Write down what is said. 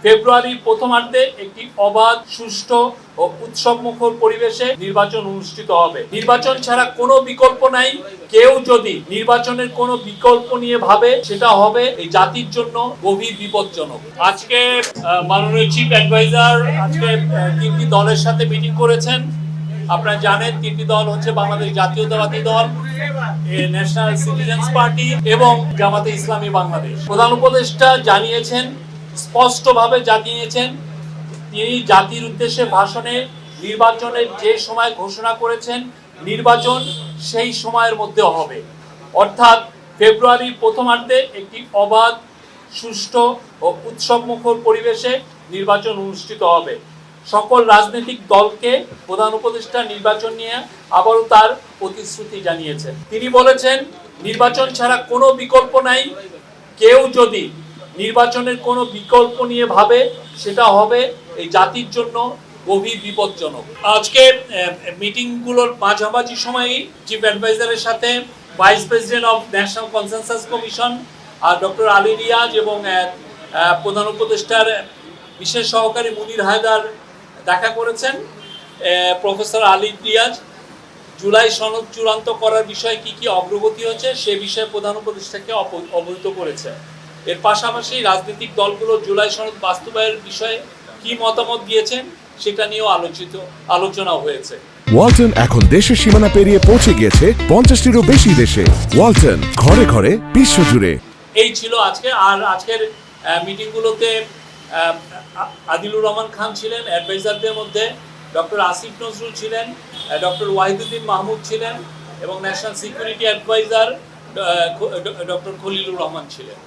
ফেব্রুয়ারির প্রথমার্ধে একটি অবাধ, সুষ্ঠু ও উৎসবমুখর পরিবেশে নির্বাচন অনুষ্ঠিত হবে। নির্বাচন ছাড়া কোনো বিকল্প নাই। কেউ যদি নির্বাচনের কোনো বিকল্প নিয়ে ভাবে, সেটা হবে এই জাতির জন্য গভীর বিপজ্জনক। আজকে মাননীয় চিফ অ্যাডভাইজার আজকে তিনটি দলের সাথে মিটিং করেছেন। আপনারা জানেন তিনটি দল হচ্ছে বাংলাদেশ জাতীয়তাবাদী দল, ন্যাশনাল সিটিজেন্স পার্টি এবং জামাতে ইসলামী বাংলাদেশ। প্রধান উপদেষ্টা জানিয়েছেন, স্পষ্টভাবে জানিয়েছেন, তিনি জাতির উদ্দেশ্যে ভাষণে নির্বাচনের যে সময় ঘোষণা করেছেন, নির্বাচন সেই সময়ের মধ্যে হবে। অর্থাৎ ফেব্রুয়ারির প্রথমার্ধে একটি অবাধ, সুষ্ঠু ও উৎসবমুখর পরিবেশে নির্বাচন অনুষ্ঠিত হবে। সকল রাজনৈতিক দলকে প্রধান উপদেষ্টা নির্বাচন নিয়ে আবারও তার প্রতিশ্রুতি জানিয়েছেন। তিনি বলেছেন, নির্বাচন ছাড়া কোনো বিকল্প নাই। কেউ যদি নির্বাচনের কোনো বিকল্প নিয়ে ভাবে, সেটা হবে এই জাতির জন্য গভীর বিপজ্জনক। আজকে মিটিংগুলোর মাঝামাঝি সময়েই চিফ অ্যাডভাইজারের সাথে vice president of national consensus commission আর ডক্টর আলী রিয়াজ এবং প্রধান উপদেষ্টার বিশেষ সহকারী মুনির হায়দার দেখা করেছেন। প্রফেসর আলী রিয়াজ জুলাই সনদ চূড়ান্ত করার বিষয়ে কি অগ্রগতি হচ্ছে সে বিষয়ে প্রধান উপদেষ্টাকে অবহিত করেছে। এর পাশাপাশি রাজনৈতিক দলগুলো জুলাই সনদ বাস্তবায়নের বিষয়ে কি মতামত দিয়েছেন সেটা নিয়েও আলোচনা হয়েছে। ওয়ালটন এখন দেশের সীমানা পেরিয়ে পৌঁছে গিয়েছে 50টিরও বেশি দেশে। ওয়ালটন, ঘরে ঘরে, বিশ্বজুড়ে। এই ছিল আজকে। আর আজকের মিটিংগুলোতে আদিলুর রহমান খান ছিলেন, অ্যাডভাইজারদের মধ্যে ডক্টর আসিফ নজরুল ছিলেন, ডক্টর ওয়াহিদুদ্দিন মাহমুদ ছিলেন এবং national security adviser doctor Khalilur Rahman ছিলেন।